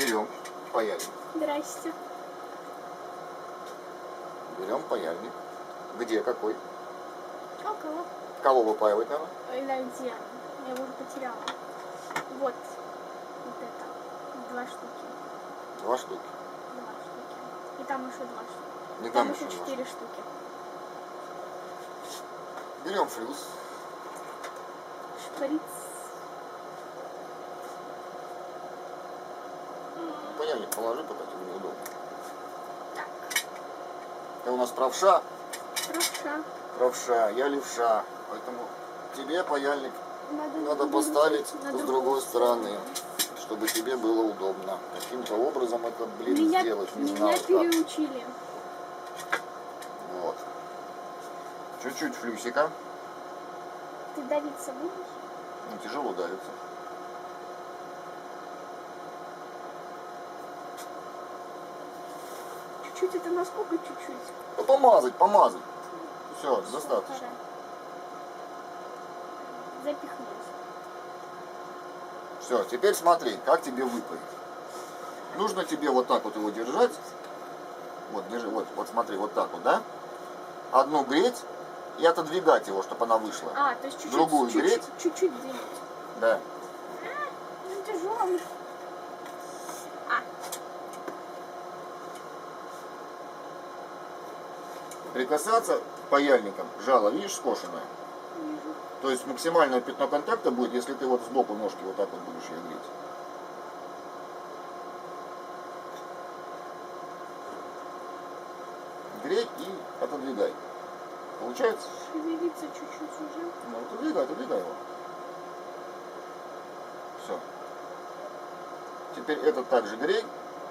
Берем паяльник. Здрасте. Берем паяльник. Где, какой? Около. Кого выпаивать надо? Ой, да, где? Я уже потеряла. Вот. Вот это. 2 штуки. 2 штуки. 2 штуки. И там еще 2 штуки. Не Там там еще еще 4 штуки. Берем флюс. Шприц. Паяльник положи, пока тебе неудобно. Так. Ты у нас правша? Правша. Правша, я левша. Поэтому тебе паяльник надо поставить с другой стороны, чтобы тебе было удобно. Каким-то образом это, блин, сделать. Не знаю Меня переучили. Вот. Чуть-чуть флюсика. Ты давиться будешь? Ну, тяжело давится. Чуть-чуть это насколько чуть-чуть? Да помазать, помазать. Все, достаточно. Запихнуть. Все, теперь смотри, как тебе выпаять. Нужно тебе вот так вот его держать. Вот, держи, вот смотри, вот так вот, да? Одну греть и отодвигать его, чтобы она вышла. А, то есть чуть-чуть. Другую греть. Чуть-чуть двинуть. Да. Ну, тяжелый. Прикасаться паяльником, жало, видишь, скошенное? Вижу. То есть максимальное пятно контакта будет, если ты вот сбоку ножки вот так вот будешь ее греть. Грей и отодвигай. Получается? Шевелится чуть-чуть уже. Ну, отодвигай его. Все. Теперь этот также грей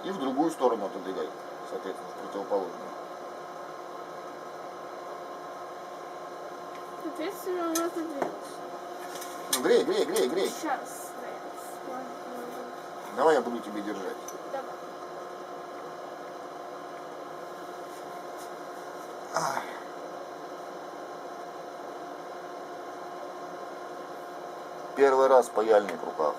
и в другую сторону отодвигай. Соответственно, в противоположную. Соответственно, он отодвинулся. Ну, грей. Сейчас. Давай я буду тебе держать. Давай. Первый раз паяльник в руках.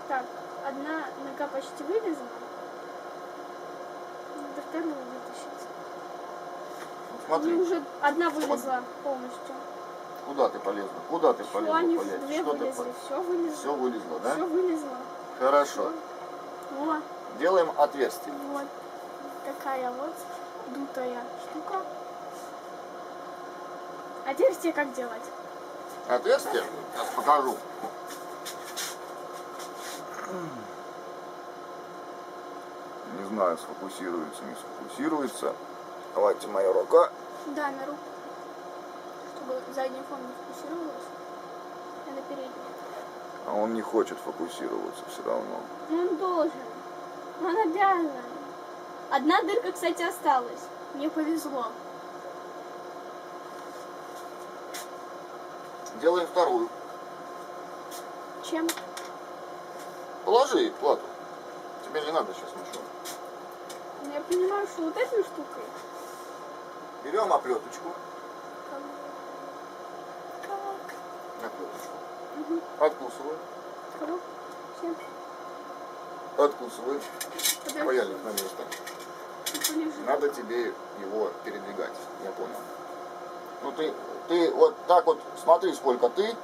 Так, одна нога почти вылезла. Надо вторую вытащить. Ну, смотри. И уже одна вылезла полностью. Куда ты полезла? Куда ты полезла? Они паять? две Что ты вылезли. полезла? Все вылезло. Все вылезло, да? Все вылезло. Хорошо. Вот. Делаем отверстие. Вот. Такая вот дутая штука. Отверстие как делать? Отверстие? Сейчас покажу. Не знаю, сфокусируется, не сфокусируется. Давайте моя рука. Да, на руку. Чтобы задний фон не фокусировался. А на передний. А он не хочет фокусироваться все равно. Ну он должен. Он обязан. Одна дырка, кстати, осталась. Мне повезло. Делаем вторую. Чем? Положи плату. Тебе не надо сейчас ничего. Я понимаю, что вот этой штукой. Берем оплеточку. Как? Оплеточку. Угу. Откусываем. Кого? Чем? Откусываем. Подожди. Паяльник на место. Полежи. Надо тебе его передвигать. Я понял. Ну ты вот так вот смотри, сколько ты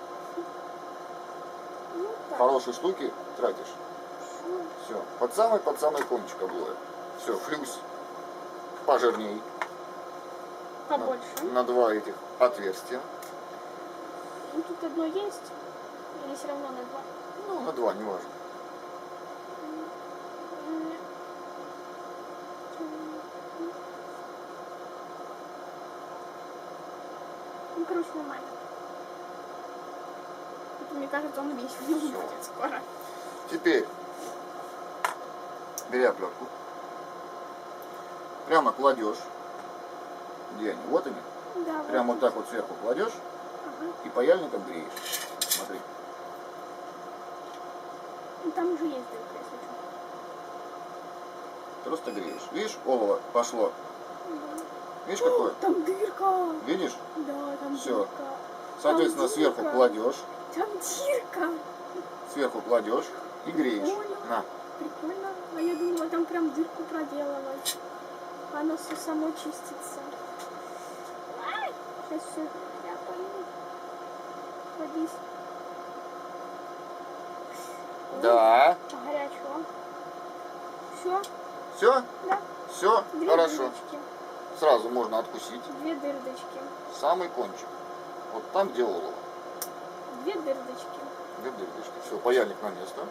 Ну, так. хорошей штуки тратишь. Всё. Все. Под самый кончик облоя. Все, флюс пожирней. Побольше. На 2 этих отверстия. Ну, тут одно есть. Или все равно на 2? Ну, на 2, неважно. Ну, короче, нормально. Это, мне кажется, он весь будет скоро. Теперь бери оплетку. Прямо кладешь. Где они? Вот они. Да, Прямо вот вот так вот сверху кладешь Ага. и паяльником греешь. Смотри. Ну, там уже есть дырка, если что. Просто греешь. Видишь, олово пошло. Да. Видишь, какое? Там дырка. Видишь? Да, там Всё. дырка. Соответственно, Там сверху дырка. кладешь, Там дырка. сверху кладешь и греешь. Прикольно. На. Прикольно. А я думала, там прям дырку проделывать. Оно все само чистится. Ай! Сейчас все. Я пойду. Садись. Да. Горячего. Все? Все? Да. Все? Две Хорошо. дырочки. Сразу можно откусить. Две дырочки. Самый кончик. Вот там, где олово. Две дырочки. Две дырочки. Все, паяльник на место.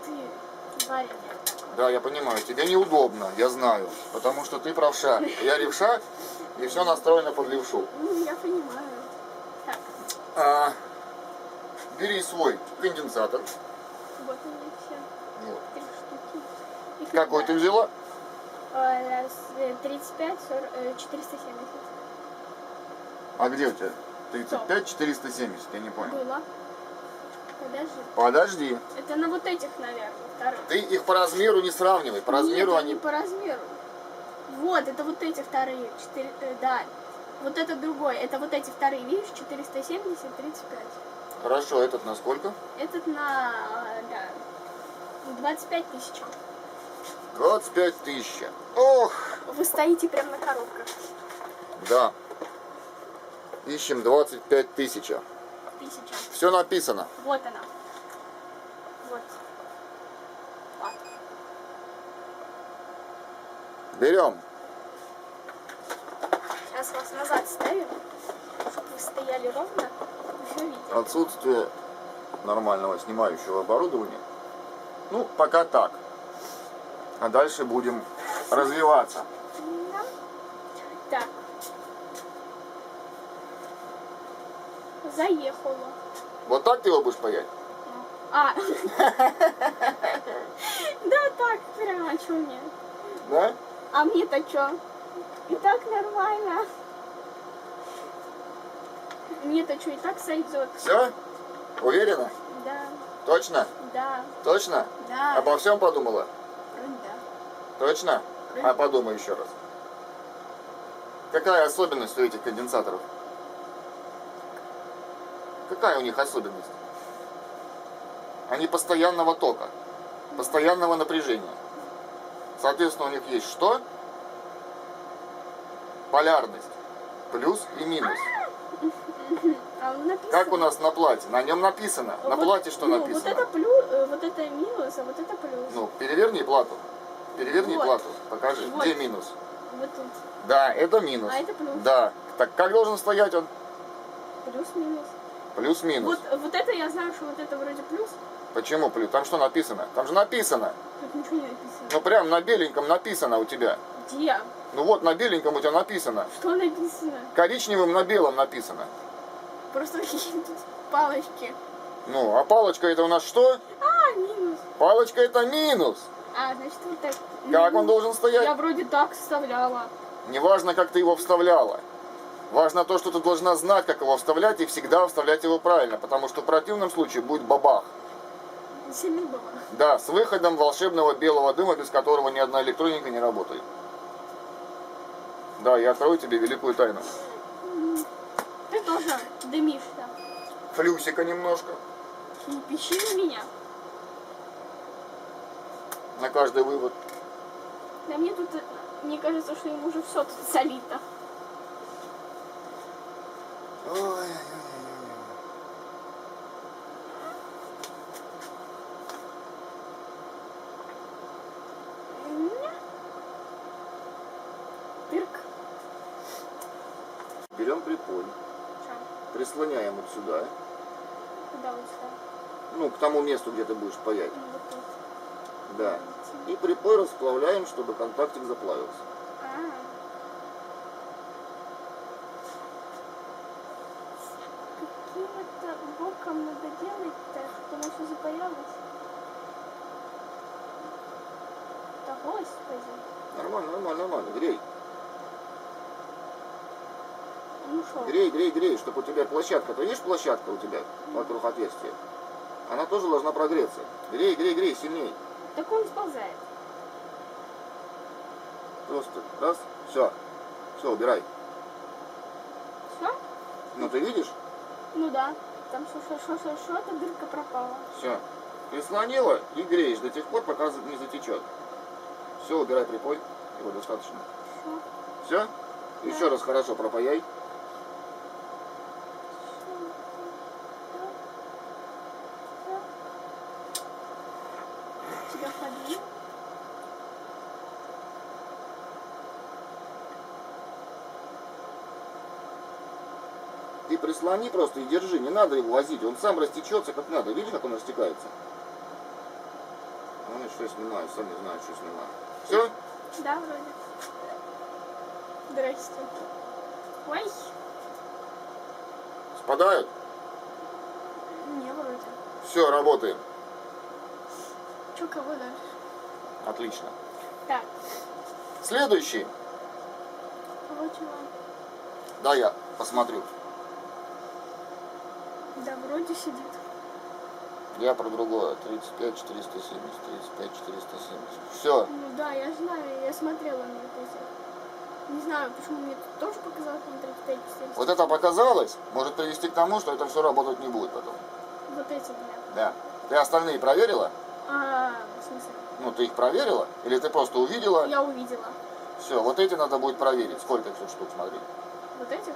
Ты варенье. Да, я понимаю, тебе неудобно, я знаю. Потому что ты правша. Я левша, и все настроено под левшу. Ну, я понимаю. Так, Бери свой конденсатор. вот они все. Вот. 3 штуки. Их Какой ты надо, взяла? 35, 40, 470. А где у тебя? 35, 470, я не понял. Было. Подожди. Подожди. Это на вот этих, наверное, вторых. Ты их по размеру не сравнивай. По размеру Нет, они... не по размеру. Вот, это вот эти вторые. 4, да. Вот это другой. Это вот эти вторые, видишь, 470, 35. Хорошо, этот на сколько? Этот на, да, 25 тысяч. 25 тысяч. Ох, Вы стоите прямо на коробках. да. Ищем 25 тысяч. Тысяча. Все написано. Вот она. Вот. Вот. Берем. Сейчас вас назад ставим, чтобы вы стояли ровно и все видели. Отсутствие нормального снимающего оборудования. Ну, пока так. А дальше будем развиваться. Да. Так. Заехала. Вот так ты его будешь паять? А. Да, так, прямо, что мне? Да? А мне-то что? И так нормально. Мне-то что, и так сойдет. Все? Уверена? Да, Точно? да, Точно? да. Обо всем подумала? Да. Точно? А подумай еще раз. Какая особенность у этих конденсаторов? Какая у них особенность? Они постоянного тока, постоянного напряжения. Соответственно, у них есть что? Полярность. Плюс и минус. А он написан. Как у нас на плате? На нем написано. На Вот, плате что ну, написано? Вот это плюс, вот это минус, а вот это плюс. Ну, переверни плату. Переверни Вот. плату. Покажи, Вот. где минус. Вот тут. Да, это минус. А это плюс. Да. Так как должен стоять он? Плюс-минус. Плюс-минус. Вот это я знаю, что вот это вроде плюс. Почему плюс? Там что написано? Там же написано. Тут ничего не написано. Ну прям на беленьком написано у тебя. Где? Ну вот на беленьком у тебя написано. Что написано? Коричневым на белом написано. Просто какие-то тут палочки. Ну, а палочка это у нас что? А, минус. Палочка это минус. А, значит, вот так. Как он должен стоять? Я вроде так вставляла. Неважно, как ты его вставляла. Важно то, что ты должна знать, как его вставлять, и всегда вставлять его правильно, потому что в противном случае будет бабах. Сильно было. Да, с выходом волшебного белого дыма, без которого ни одна электроника не работает. Да, я открою тебе великую тайну. Ты тоже дымишься. Флюсика немножко. Не пищи на меня. На каждый вывод. Да мне тут, мне кажется, что ему уже все тут солито. Ой-ой-ой. Тырк. Берем припой, Что? прислоняем вот сюда, Куда вот сюда? ну, к тому месту, где ты будешь паять. Ну, вот тут. Да. И припой расплавляем, чтобы контактик заплавился. А. Каким это боком надо делать-то, чтобы оно все запаялось? Да господи. Нормально, нормально, нормально. Грей. Ну шо? Грей, грей, грей, чтобы у тебя площадка. Ты видишь площадка у тебя вокруг отверстия? Она тоже должна прогреться. Грей, грей, грей, сильней. Так он сползает. Просто раз, все. Все, убирай. Все? Ну ты видишь? Ну да. Там что-то дырка пропала. Все. Прислонила и греешь до тех пор, пока не затечет. Все, убирай припой. Его достаточно. Все. Все? Еще раз хорошо пропаяй. Тебя подвинь. Ты прислони просто и держи, не надо его возить, он сам растечется как надо. Видишь, как он растекается? Ну, что я снимаю, сам не знаю, что снимаю. Все? Да, вроде. Здрасте. Ой. Спадают? Не, вроде. Все, работаем. Че, кого дальше? Отлично. Так. Следующий. Кого чего? Да, я посмотрю. Да, вроде сидит. Я про другое. 35, 470, 35, 470. Все. Ну да, я знаю, я смотрела на вот эти. Не знаю, почему мне тут тоже показалось на 35 40. Вот это показалось, может привести к тому, что это все работать не будет потом. Вот эти, бля. Да. Ты остальные проверила? В смысле? Ну, ты их проверила? Или ты просто увидела? Я увидела. Все, вот эти надо будет проверить. Сколько их тут штук, смотри. Вот этих?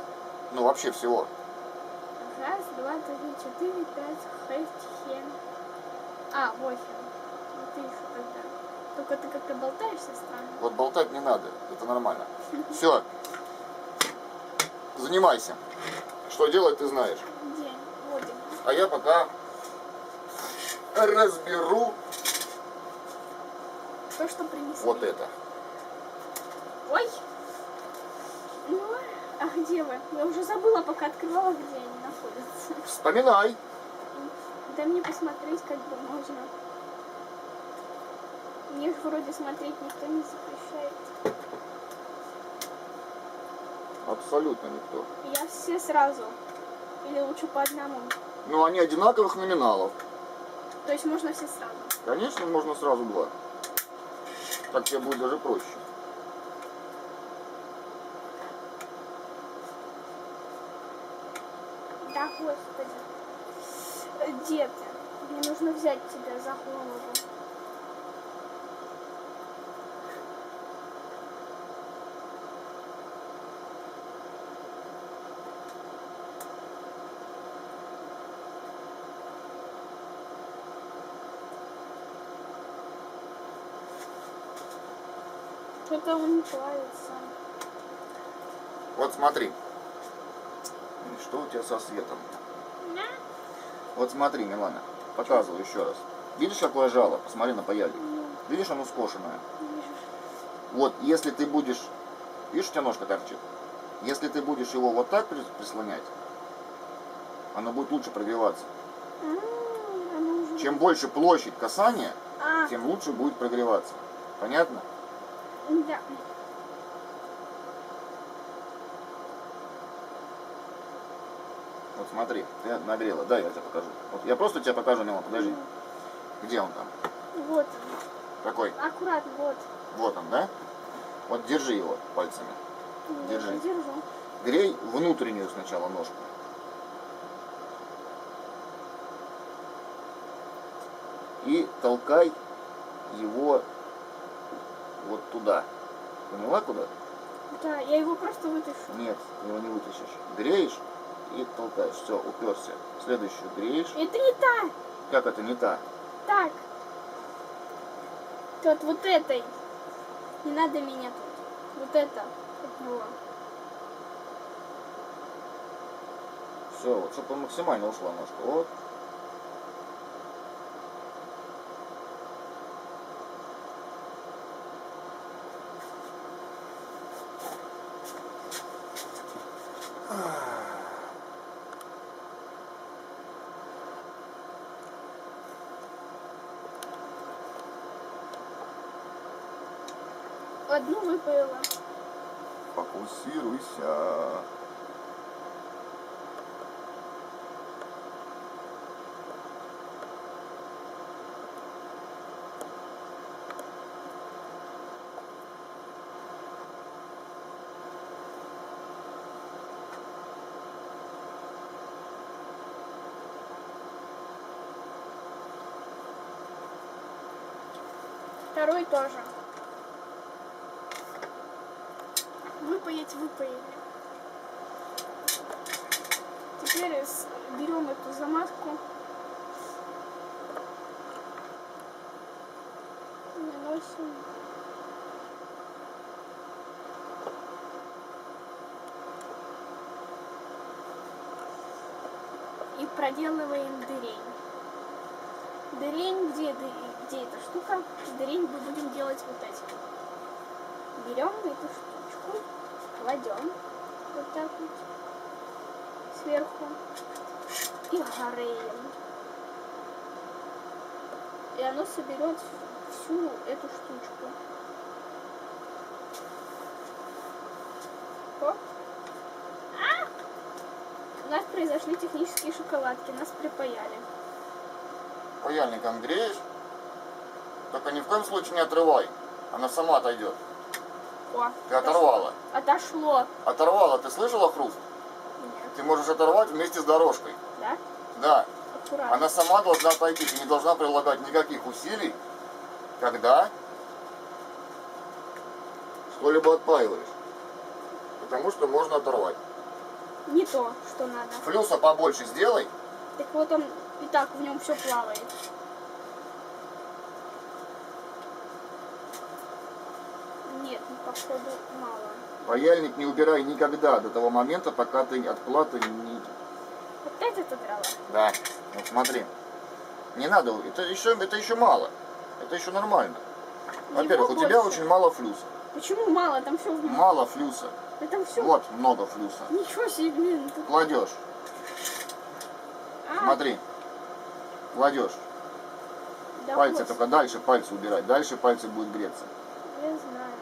Ну, вообще всего. Раз, два, три, 4, 5, 6, 7. 8. Вот их тогда. Только ты как-то болтаешься странно. Вот болтать не надо, это нормально. Все. Занимайся. Что делать, ты знаешь. День. Водим. А я пока разберу То, что принесли. вот это. Ой. Ну, а где вы? Я уже забыла, пока открывала, где они находятся. Вспоминай. Дай мне посмотреть, как бы можно. Мне же вроде смотреть никто не запрещает. Абсолютно никто. Я все сразу. Или лучше по одному. Ну, они одинаковых номиналов. То есть можно все сразу. Конечно, можно сразу два. Так тебе будет даже проще. Да, господи. Где ты? Мне нужно взять тебя за голову. Что-то он не плавится. Вот смотри. Что у тебя со светом? Да? Вот смотри, Милана. Показываю еще раз. Видишь, какое жало? Посмотри на паяльник. Ну, Видишь, оно скошенное. вижу. Вот, если ты будешь... Видишь, у тебя ножка торчит? Если ты будешь его вот так прислонять, оно будет лучше прогреваться. Оно уже... Чем больше площадь касания, А, тем лучше будет прогреваться. Понятно? да. Вот смотри, ты нагрела. Да, я тебе покажу. Вот я просто тебе покажу, Милана, подожди. Где он там? Вот Какой? он. Аккуратно, вот. Вот он, да? Вот держи его пальцами. Держи. Я держу. Грей внутреннюю сначала ножку. И толкай его вот туда. Поняла куда? Да, я его просто вытащу. Нет, ты его не вытащишь. Греешь и толкаешь. Все, уперся. Следующую греешь. Это не та. Как это не та? Так. Вот этой. Не надо меня тут. Вот это. От него. Все, вот, чтобы максимально ушла ножка. Вот. Одну выпала. Фокусируйся. Второй тоже. Выпаять выпаяли. Теперь берем эту замазку. Наносим. И проделываем дырень. Дырень, где эта штука? Дырень мы будем делать вот эти. Берем эту штучку, кладем вот так вот сверху и гореем. И оно соберет всю эту штучку. Оп. У нас произошли технические шоколадки, нас припаяли. Паяльником греешь, только ни в коем случае не отрывай. Она сама отойдет. О, Ты оторвала. Отошло. Оторвала, ты слышала хруст? Нет. Ты можешь оторвать вместе с дорожкой. Да? Да. Аккуратно. Она сама должна отойти. Ты не должна прилагать никаких усилий, когда что-либо отпаиваешь. Потому что можно оторвать. Не то, что надо. Флюса побольше сделай. Так вот он и так в нем все плавает. Нет, походу мало. Паяльник не убирай никогда до того момента, пока ты от платы не... Опять это дрова? Да, вот смотри. Не надо, это еще мало. Это еще нормально. Во-первых, у тебя очень мало флюса. Почему мало? Там все в нем. Мало флюса. Да там все. Вот много флюса. Ничего себе, блин. Тут... Кладешь. Смотри. Кладешь. Да Пальцы вот. только дальше пальцы убирать. Дальше пальцы будут греться. Я знаю.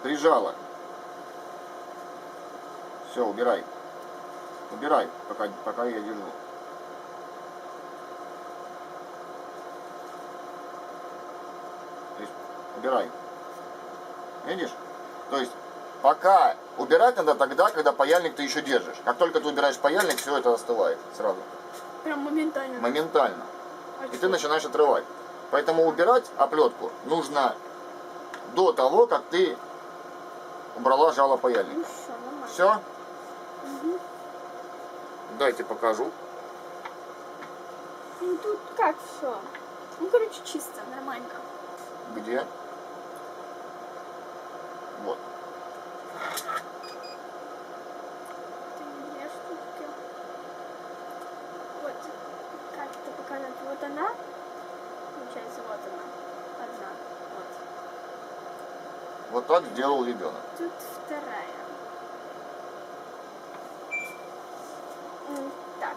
Прижала. Все, убирай. Убирай, пока я держу. То есть, убирай. Видишь? То есть, пока убирать надо тогда, когда паяльник ты еще держишь. Как только ты убираешь паяльник, все это остывает сразу. Прям моментально. Моментально. А И чё? ты начинаешь отрывать. Поэтому убирать оплетку нужно до того, как ты убрала жало Ну паяльника. все, нормально. Все? Угу. Дайте покажу. Ну тут как все? Ну короче чисто, нормально. Где? Вот. Две штуки. Вот. Как это показать? Вот она. Получается, вот она. Одна. Вот. Вот так сделал ребенок. Тут вторая. Так.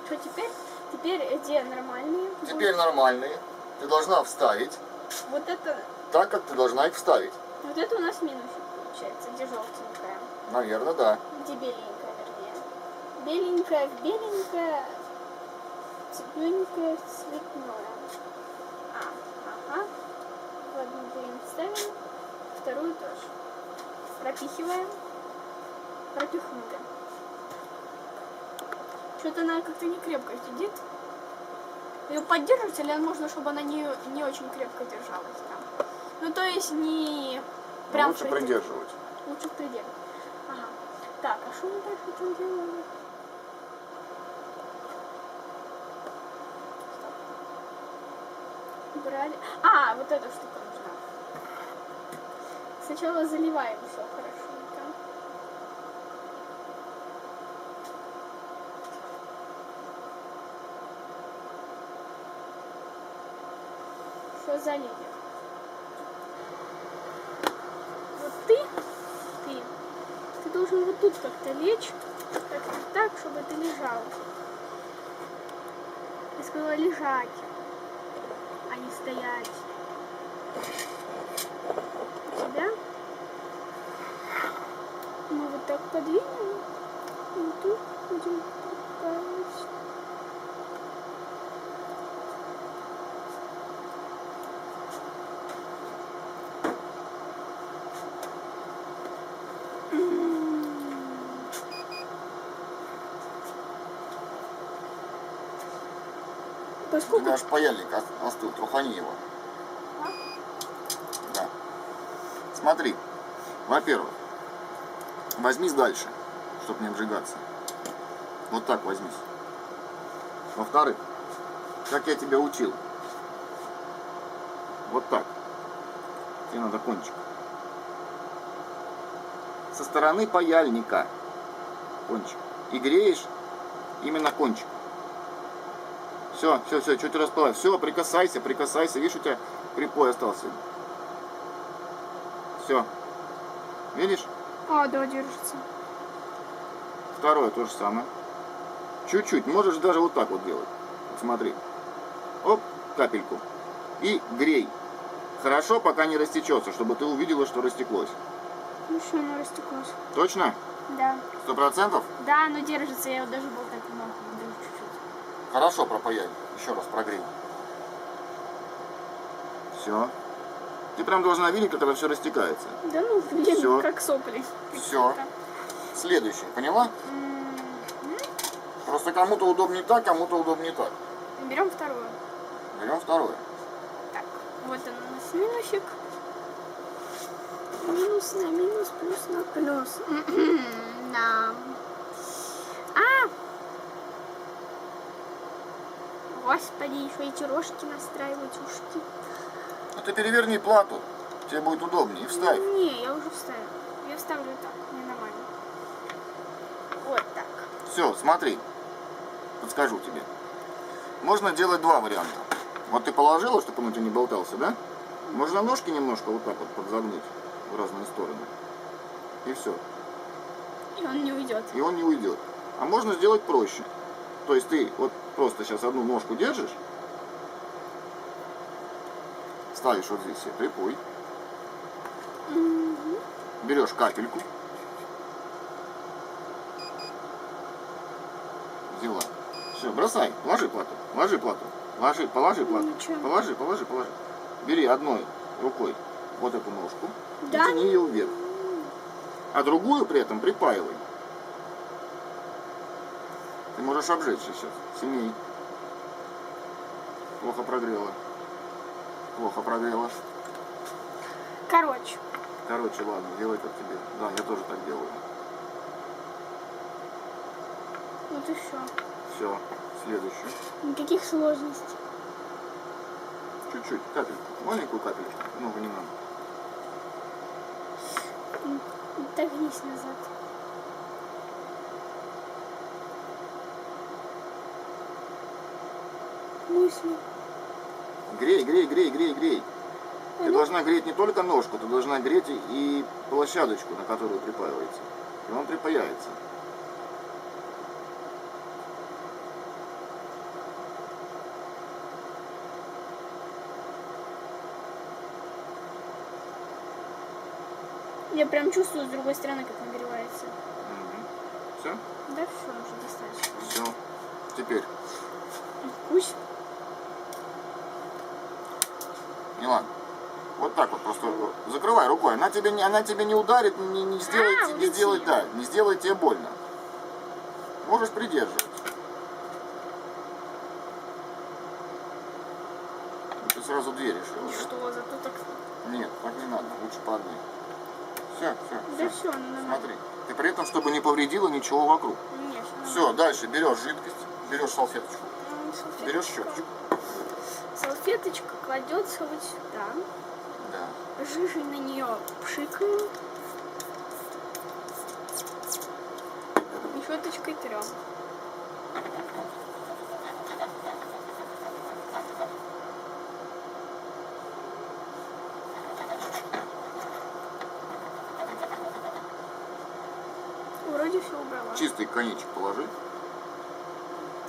Что теперь? Теперь где нормальные? Теперь нормальные. Ты должна вставить Вот это. так, как ты должна их вставить. Вот это у нас минусик получается, где желтенькая. Наверное, да. Где беленькая, вернее. Беленькая в беленькое, цветненькое, цветное. Ага. В одну дырень вставим, вторую тоже. Пропихиваем. Пропихнули. Что-то она как-то не крепко сидит. Ее поддерживать или можно, чтобы она не очень крепко держалась там? Ну, то есть не прям... Лучше придерживать. Лучше придерживать. Ага. Так, а что мы дальше там делаем? Стоп. Брали... А, вот эта штука нужна. Сначала заливаем все хорошенько. Все залили. Вот ты должен вот тут как-то лечь, так, чтобы ты лежал. Я сказала лежать, а не стоять. Тебя мы вот так подвинем, и тут будем прикалывать. А У сколько? тебя аж паяльник остыл, трухани его. А? Да. Смотри, во-первых, возьмись дальше, чтобы не обжигаться. Вот так возьмись. Во-вторых, как я тебя учил. Вот так. Тебе надо кончик. Со стороны паяльника. Кончик. И греешь именно кончик. Все, чуть расплавь. Все, прикасайся. Видишь, у тебя припой остался. Все. Видишь? А, да, держится. Второе то же самое. Чуть-чуть. Можешь даже вот так вот делать. Вот смотри. Оп, капельку. И грей. Хорошо, пока не растечется, чтобы ты увидела, что растеклось. Ну что, оно растеклось. Точно? Да. 100%? Да, оно держится, я его даже болтать не могу. Даже чуть-чуть. Хорошо пропаяй. Еще раз прогрей. Все. Ты прям должна видеть, как это все растекается. Да ну, блин, Всё. как сопли. Все. Следующее, поняла? Просто кому-то удобнее так, кому-то удобнее так. Берем вторую. Берем второе. Так, вот он у нас минусик. Минус на минус, плюс на плюс. Да. Господи, еще эти рожки настраивать, ушки. Ну ты переверни плату. Тебе будет удобнее. И вставь. Не, я уже вставила. Я вставлю так, мне нормально. Вот так. Все, смотри. Подскажу тебе. Можно делать два варианта. Вот ты положила, чтобы он у тебя не болтался, да? Можно ножки немножко вот так вот подзагнуть в разные стороны. И все. И он не уйдет. И он не уйдет. А можно сделать проще. То есть ты вот просто сейчас одну ножку держишь, ставишь вот здесь себе припой, берешь капельку, взяла. Все, бросай, положи плату. Положи плату. Положи плату. Ничего. Положи. Бери одной рукой вот эту ножку и Да? тяни ее вверх. А другую при этом припаивай. Ты можешь обжечься сейчас. Сильней. Плохо прогрела. Короче. Короче, ладно, делай как тебе. Да, я тоже так делаю. Вот и все. Все, следующую. Никаких сложностей. Чуть-чуть, капельку. Маленькую капельку. Много не надо. Отогнись назад. Мысли. Грей. Ты Ну. должна греть не только ножку, ты должна греть и площадочку, на которую припаивается. И он припаяется. Я прям чувствую с другой стороны, как нагревается. Все? Да, все, уже достаточно. Все. Теперь, Пусть. Милан, вот так вот просто закрывай рукой. Она тебе не ударит, не сделает тебе больно. Можешь придерживать. Ты сразу дверь решила. И Да? что, зато так... Нет, так не надо, лучше по одной. Все. Да все, ну нормально. Смотри. Ты при этом, чтобы не повредило ничего вокруг. Нет, Все, дальше берешь жидкость, берешь салфеточку, берешь щеточку. Салфеточка кладется вот сюда. Да. Жижей на нее пшикаем. И щеточкой трем. Вроде все убрала. Чистый коньячек положи.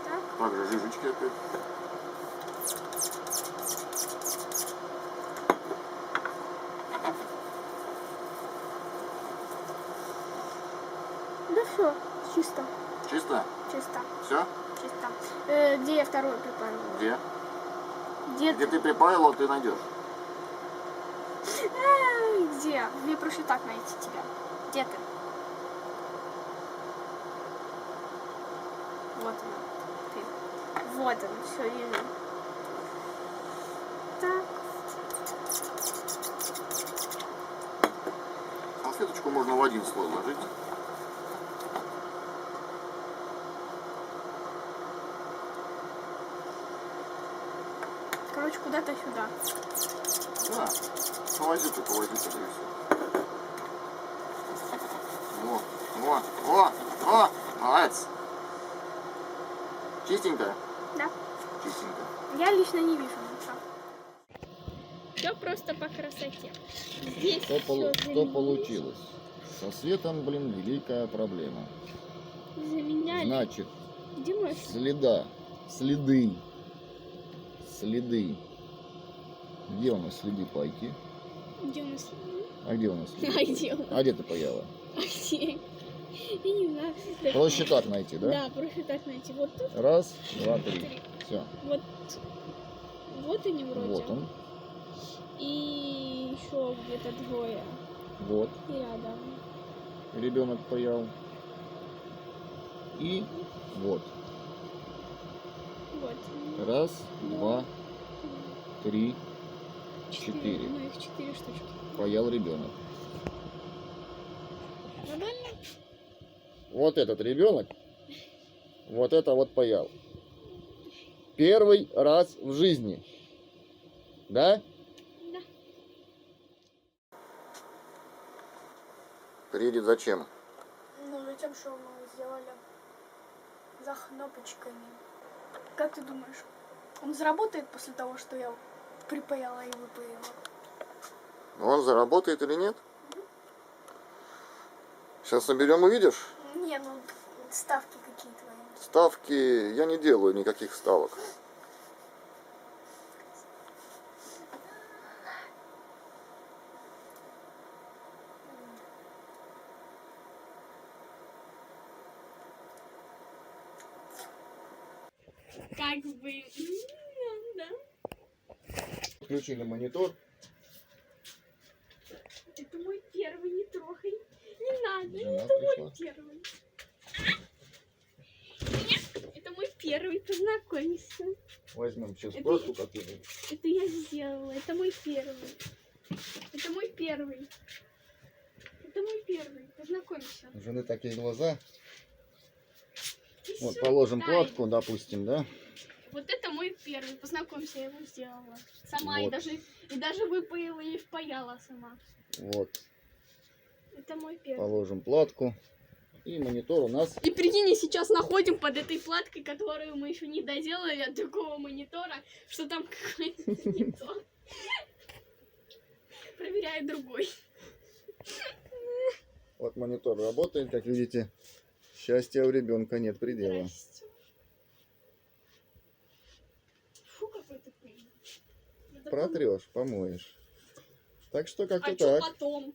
Так. Также жижечки опять. Да все, чисто. Чисто? Чисто. Все? Чисто. Где я вторую припарила? Где? Где Где ты? ты припаивал, ты найдешь. Где? Мне проще так найти тебя. Где ты? Вот она. Ты. Вот он, все вижу. можно в один слой ложить. Короче, куда-то сюда. Да. Повози ты, да и все. О, молодец. Чистенько? Да. Чистенько. Я лично не вижу ничего. Все просто по красоте. Здесь Что получилось? Со светом, блин, великая проблема. заменяли. Значит, Где мой? следы. Где у нас следы пайки? Где у нас? А где у нас следы? А где он? А где ты паяла? А где? Я не знаю. Проще так найти, да? Да, проще так найти. Вот тут. Раз, два, три. Все. Вот они вроде. Вот он. И еще где-то двое. Вот. И рядом. Ребенок паял. И вот. Вот. Раз, два, три, 4. Ну, их 4 штучки. Паял ребенок. Нормально? Вот этот ребенок, вот это вот паял. Первый раз в жизни. Да? Да. Приедет зачем? Ну, затем, что мы сделали за кнопочками. Как ты думаешь, он заработает после того, что я припаяла и выпаяла? Он заработает или нет? Сейчас наберем, увидишь. Не, ну ставки какие твои. Ставки, я не делаю никаких ставок. Как бы, да. Включили монитор. Это мой первый, не трогай. Не надо, Жена это пришла. мой первый. Это мой первый, познакомься. Возьмем сейчас Это краску какую-нибудь. Это я сделала, это мой первый. Это мой первый. Это мой первый, познакомься. У жены такие глаза. И Вот всё, положим дай. платку, допустим, да? Вот это мой первый, познакомься, я его сделала. Сама Вот. и даже выпаяла и впаяла сама. Вот, Это мой первый. положим платку. И монитор у нас. И прикинь, сейчас находим под этой платкой, которую мы еще не доделали от другого монитора, что там какой-то не то. Проверяю другой. Вот монитор работает, как видите. Счастья у ребенка нет предела. Здрасте. Фу, какой ты пыльный. Надо Протрешь, помоешь. Так что как-то помыть. А что так. потом?